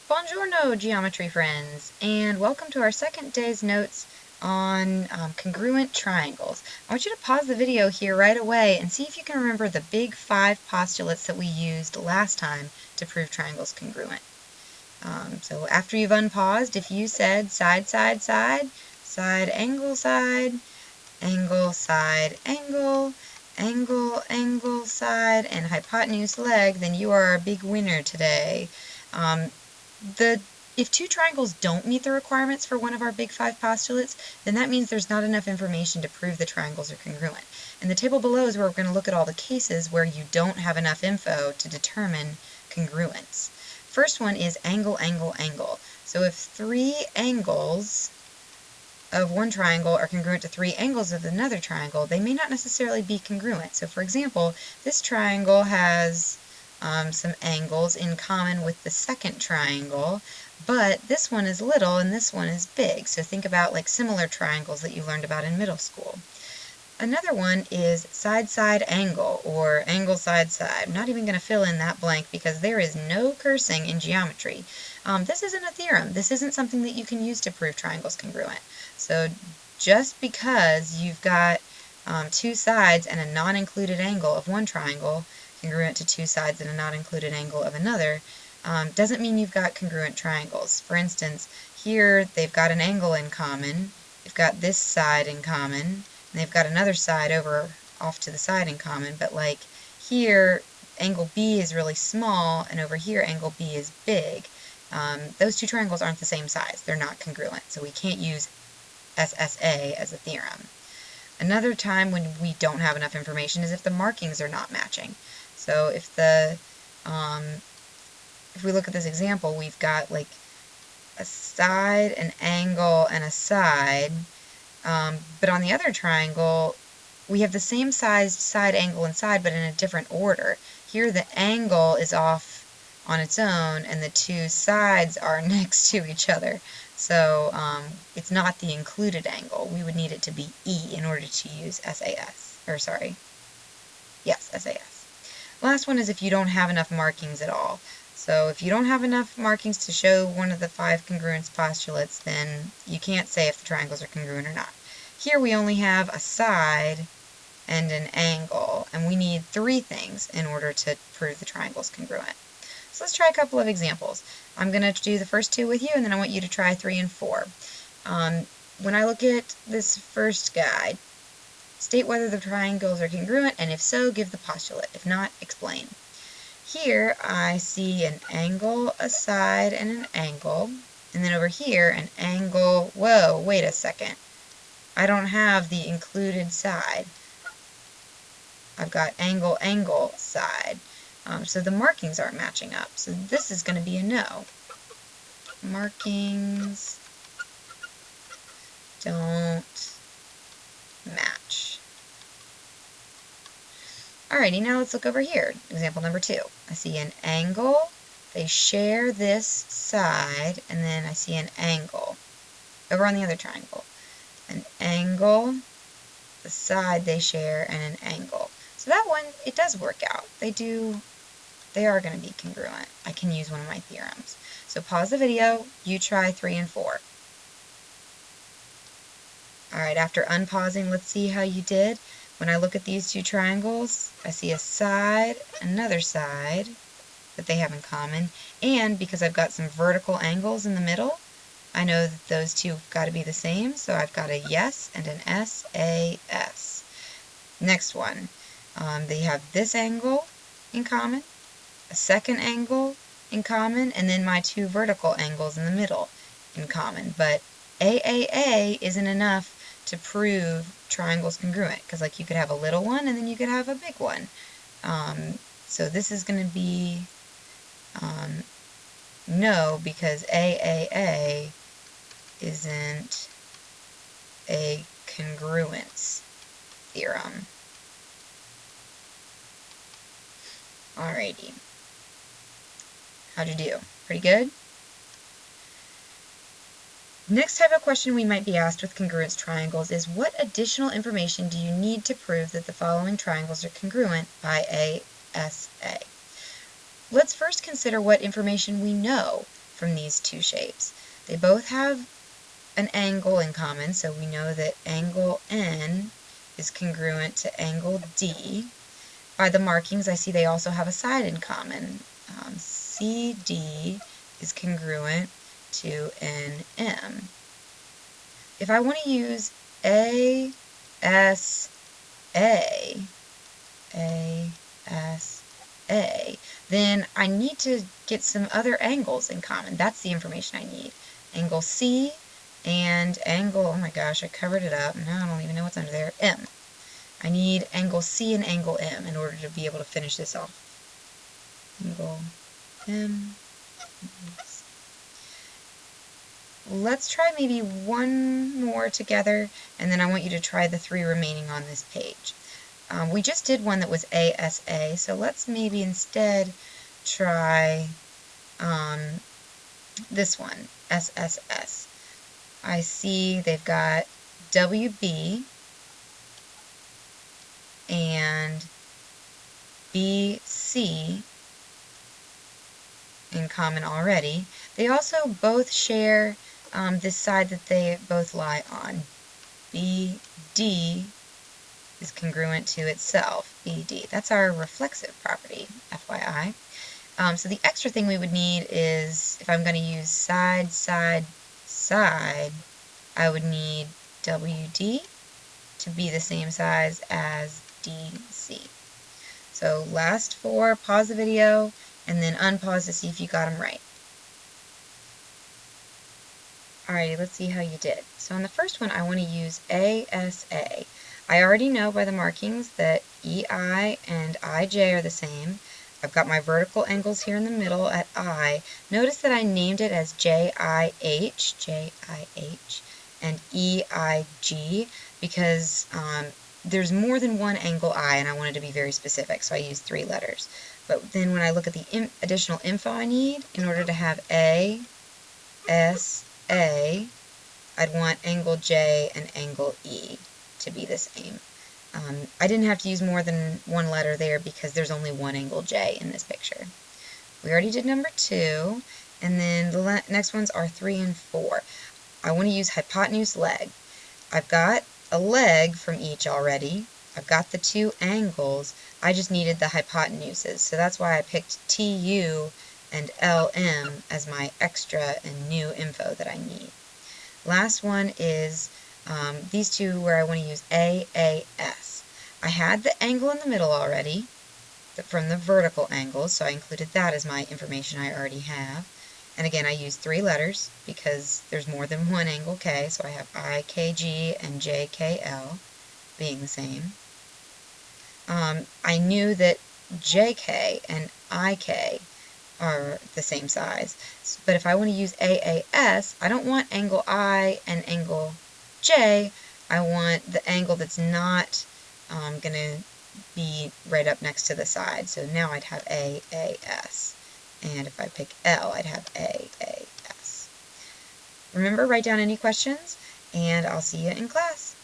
Buongiorno, geometry friends, and welcome to our second day's notes on congruent triangles. I want you to pause the video here right away and see if you can remember the big 5 postulates that we used last time to prove triangles congruent. So after you've unpaused, if you said side, side, side, side, angle, angle, side, angle, angle, angle, side, and hypotenuse leg, then you are a big winner today. If two triangles don't meet the requirements for one of our big 5 postulates, then that means there's not enough information to prove the triangles are congruent. And the table below is where we're going to look at all the cases where you don't have enough info to determine congruence. First one is angle, angle, angle. So if 3 angles of one triangle are congruent to 3 angles of another triangle, they may not necessarily be congruent. So for example, this triangle has some angles in common with the second triangle, but this one is little and this one is big. So think about like similar triangles that you learned about in middle school. Another one is side-side angle, or angle side-side. I'm not even going to fill in that blank because there is no cursing in geometry. This isn't a theorem. This isn't something that you can use to prove triangles congruent. So just because you've got 2 sides and a non-included angle of one triangle congruent to 2 sides and a not-included angle of another, doesn't mean you've got congruent triangles. For instance, here they've got an angle in common, they've got this side in common, and they've got another side over off to the side in common, but like here angle B is really small and over here angle B is big. Those two triangles aren't the same size. They're not congruent, so we can't use SSA as a theorem. Another time when we don't have enough information is if the markings are not matching. So if we look at this example, we've got like a side, an angle, and a side, but on the other triangle we have the same sized side, angle, and side, but in a different order. Here the angle is off on its own and the two sides are next to each other. So it's not the included angle. We would need it to be E in order to use SAS. Or sorry. Yes, SAS. Last one is if you don't have enough markings at all. So if you don't have enough markings to show one of the 5 congruence postulates, then you can't say if the triangles are congruent or not. Here we only have a side and an angle, and we need 3 things in order to prove the triangle's congruent. So let's try a couple of examples. I'm going to do the first 2 with you, and then I want you to try 3 and 4. When I look at this first guy, state whether the triangles are congruent, and if so, give the postulate. If not, explain. Here I see an angle, a side, and an angle, and then over here an angle. Whoa, wait a second. I don't have the included side. I've got angle, angle, side. So the markings aren't matching up. So this is going to be a no. Markings don't match. Alrighty, now let's look over here. Example number 2. I see an angle. They share this side, and then I see an angle. Over on the other triangle. An angle, the side they share, and an angle. So that one, it does work out. They are going to be congruent. I can use one of my theorems. So pause the video, you try 3 and 4. Alright, after unpausing, let's see how you did. When I look at these 2 triangles, I see a side, another side that they have in common, and because I've got some vertical angles in the middle, I know that those 2 have got to be the same, so I've got a yes and an SAS. Next one, they have this angle in common, a second angle in common, and then my 2 vertical angles in the middle in common. But AAA isn't enough to prove triangles congruent, because like you could have a little one and then you could have a big one. So this is going to be no, because AAA isn't a congruence theorem. Alrighty. How'd you do? Pretty good? Next type of question we might be asked with congruence triangles is, what additional information do you need to prove that the following triangles are congruent by ASA? Let's first consider what information we know from these two shapes? They both have an angle in common, so we know that angle N is congruent to angle D. By the markings, I see they also have a side in common. CD is congruent to NM. If I want to use ASA, then I need to get some other angles in common. That's the information I need. Angle C and angle, oh my gosh, I covered it up. Now I don't even know what's under there, M. I need angle C and angle M in order to be able to finish this off. Angle M. Let's try maybe one more together, and then I want you to try the 3 remaining on this page. We just did one that was ASA, so let's maybe instead try this one, SSS. I see they've got WB and BC in common already. They also both share this side that they both lie on. BD is congruent to itself, BD. That's our reflexive property, FYI. So the extra thing we would need is, if I'm going to use side, side, side, I would need WD to be the same size as DC. So last 4, pause the video, and then unpause to see if you got them right. Alrighty, let's see how you did. So on the first one, I want to use ASA. I already know by the markings that EI and IJ are the same. I've got my vertical angles here in the middle at I. Notice that I named it as JIH, and EIG because there's more than one angle I, and I wanted to be very specific, so I used 3 letters. But then when I look at the additional info I need, in order to have ASA, I'd want angle J and angle E to be the same. I didn't have to use more than 1 letter there because there's only one angle J in this picture. We already did number 2, and then the next ones are 3 and 4. I want to use hypotenuse leg. I've got a leg from each already. I've got the 2 angles. I just needed the hypotenuses, so that's why I picked TU and LM as my extra and new info that I need. Last one is these 2 where I want to use AAS. I had the angle in the middle already from the vertical angles, so I included that as my information I already have. And again, I used 3 letters because there's more than one angle K, so I have IKG and JKL being the same. I knew that JK and IK are the same size, but if I want to use AAS, I don't want angle I and angle J. I want the angle that's not going to be right up next to the side, so now I'd have AAS. And if I pick L, I'd have AAS. Remember, write down any questions, and I'll see you in class.